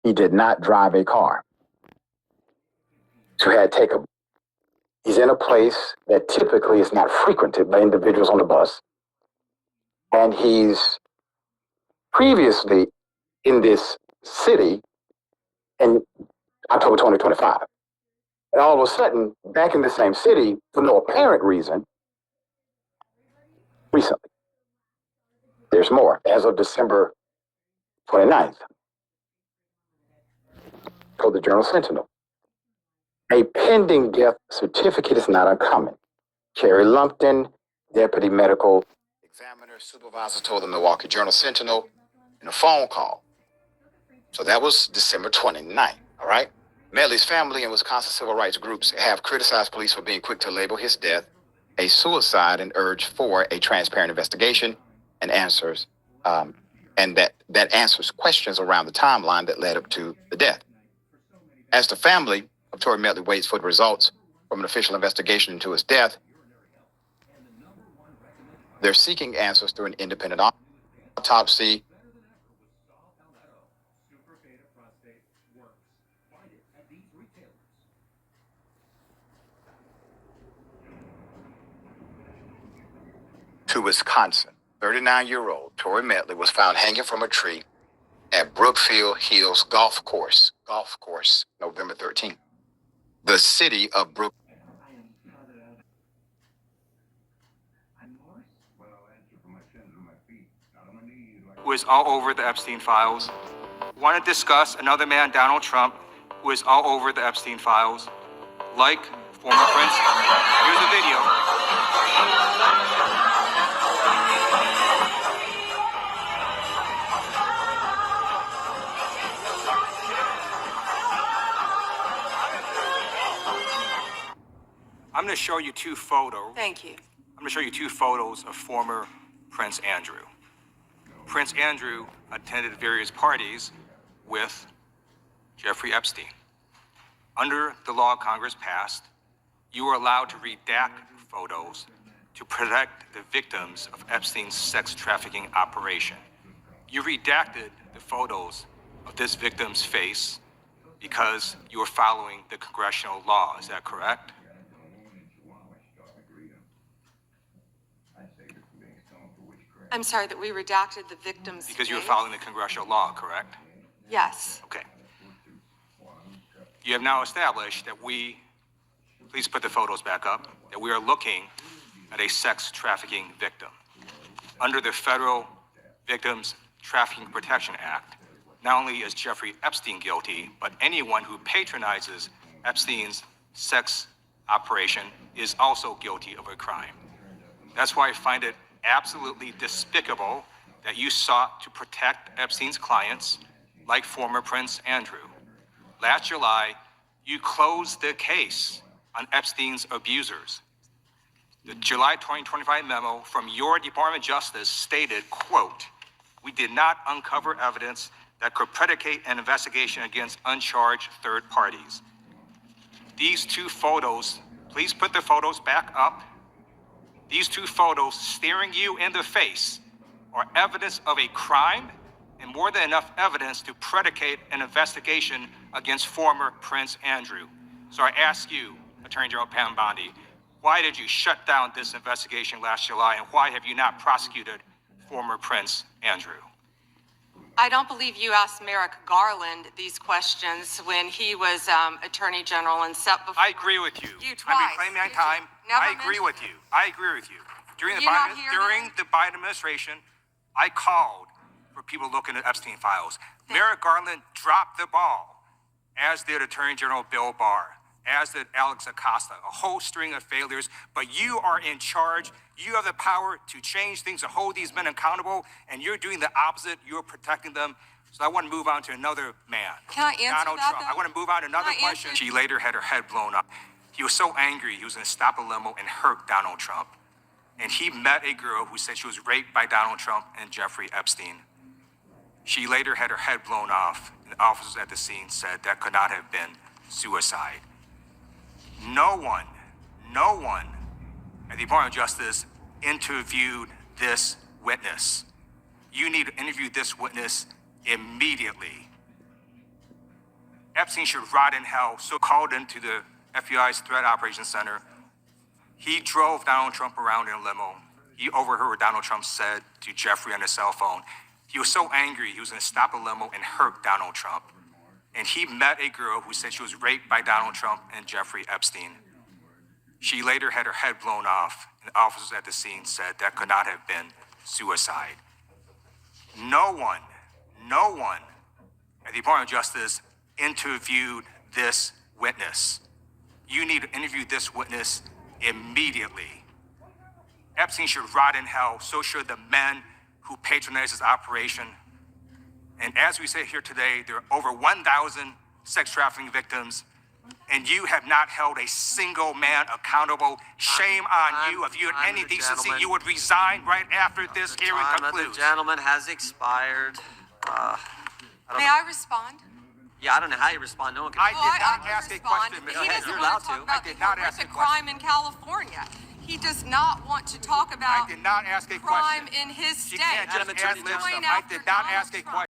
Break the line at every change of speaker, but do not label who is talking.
He did not drive a car. So he had to take a. He's in a place that typically is not frequented by individuals on the bus. And he's previously in this city in October 2025. And all of a sudden, back in the same city, for no apparent reason, recently. There's more. As of December 29th, told the Journal Sentinel, a pending death certificate is not uncommon. Kerry Lumpton, deputy medical examiner supervisor, told the Milwaukee Journal Sentinel in a phone call. So that was December 29th, all right? Medley's family and Wisconsin civil rights groups have criticized police for being quick to label his death a suicide and urged for a transparent investigation and answers, and that answers questions around the timeline that led up to the death. As the family of Tory Medley waits for the results from an official investigation into his death, they're seeking answers through an independent autopsy. To Wisconsin, 39-year-old Tory Medley was found hanging from a tree at Brookfield Hills Golf Course, November 13th. The city of Brook.
Was all over the Epstein files. Want to discuss another man, Donald Trump, who is all over the Epstein files, like former Prince. Here's a video. I'm going to show you two photos.
Thank you.
I'm going to show you two photos of former Prince Andrew. Prince Andrew attended various parties with Jeffrey Epstein. Under the law Congress passed, you were allowed to redact photos to protect the victims of Epstein's sex trafficking operation. You redacted the photos of this victim's face because you were following the congressional law. Is that correct?
I'm sorry that we redacted the victim's
Because you were
name.
following the congressional law, correct?
Yes.
Okay. You have now established that please put the photos back up, that we are looking at a sex trafficking victim. Under the Federal Victims Trafficking Protection Act, not only is Jeffrey Epstein guilty, but anyone who patronizes Epstein's sex operation is also guilty of a crime. That's why I find it absolutely despicable that you sought to protect Epstein's clients, like former Prince Andrew. Last July, you closed the case on Epstein's abusers. The July 2025 memo from your Department of Justice stated, quote, "We did not uncover evidence that could predicate an investigation against uncharged third parties." These two photos, please put the photos back up. These two photos staring you in the face are evidence of a crime and more than enough evidence to predicate an investigation against former Prince Andrew. So I ask you, Attorney General Pam Bondi, why did you shut down this investigation last July, and why have you not prosecuted former Prince Andrew?
I don't believe you asked Merrick Garland these questions when he was Attorney General and set before.
I agree with you.
You twice.
I'm reclaiming my time. I agree with you. I agree with you. During the Biden administration, I called for people looking at Epstein files. Merrick Garland dropped the ball, as did Attorney General Bill Barr, as did Alex Acosta, a whole string of failures. But you are in charge. You have the power to change things, to hold these men accountable, and you're doing the opposite. You're protecting them. So I want to move on to another man.
Can I answer
Donald
that,
Trump.
though?
I want to move on to another question. She later had her head blown up. He was so angry, he was going to stop a limo and hurt Donald Trump. And he met a girl who said she was raped by Donald Trump and Jeffrey Epstein. She later had her head blown off, and the officers at the scene said that could not have been suicide. No one at the Department of Justice interviewed this witness. You need to interview this witness immediately. Epstein should rot in hell. So called into the FBI's Threat Operations Center. He drove Donald Trump around in a limo. He overheard what Donald Trump said to Jeffrey on his cell phone. He was so angry, he was going to stop a limo and hurt Donald Trump. And he met a girl who said she was raped by Donald Trump and Jeffrey Epstein. She later had her head blown off, and officers at the scene said that could not have been suicide. No one at the Department of Justice interviewed this witness. You need to interview this witness immediately. Epstein should rot in hell. So should the men who patronized his operation. And as we sit here today, there are over 1,000 sex trafficking victims, and you have not held a single man accountable. Shame on you. If you had any decency, you would resign right after this hearing concludes.
The gentleman has expired.
May I respond?
Yeah, I don't know how you respond. No one can.
I did not
can
ask a
respond.
question,
He
Mr.
doesn't
You're
want
allowed
to talk
to.
about
I did
the
not ask a
horrific
question.
crime in California. He does not want to talk
I
about
did not ask a
crime
question.
in his
She
state.
can't just
Madam Attorney
ad-lib
General.
stuff. I did not ask a question.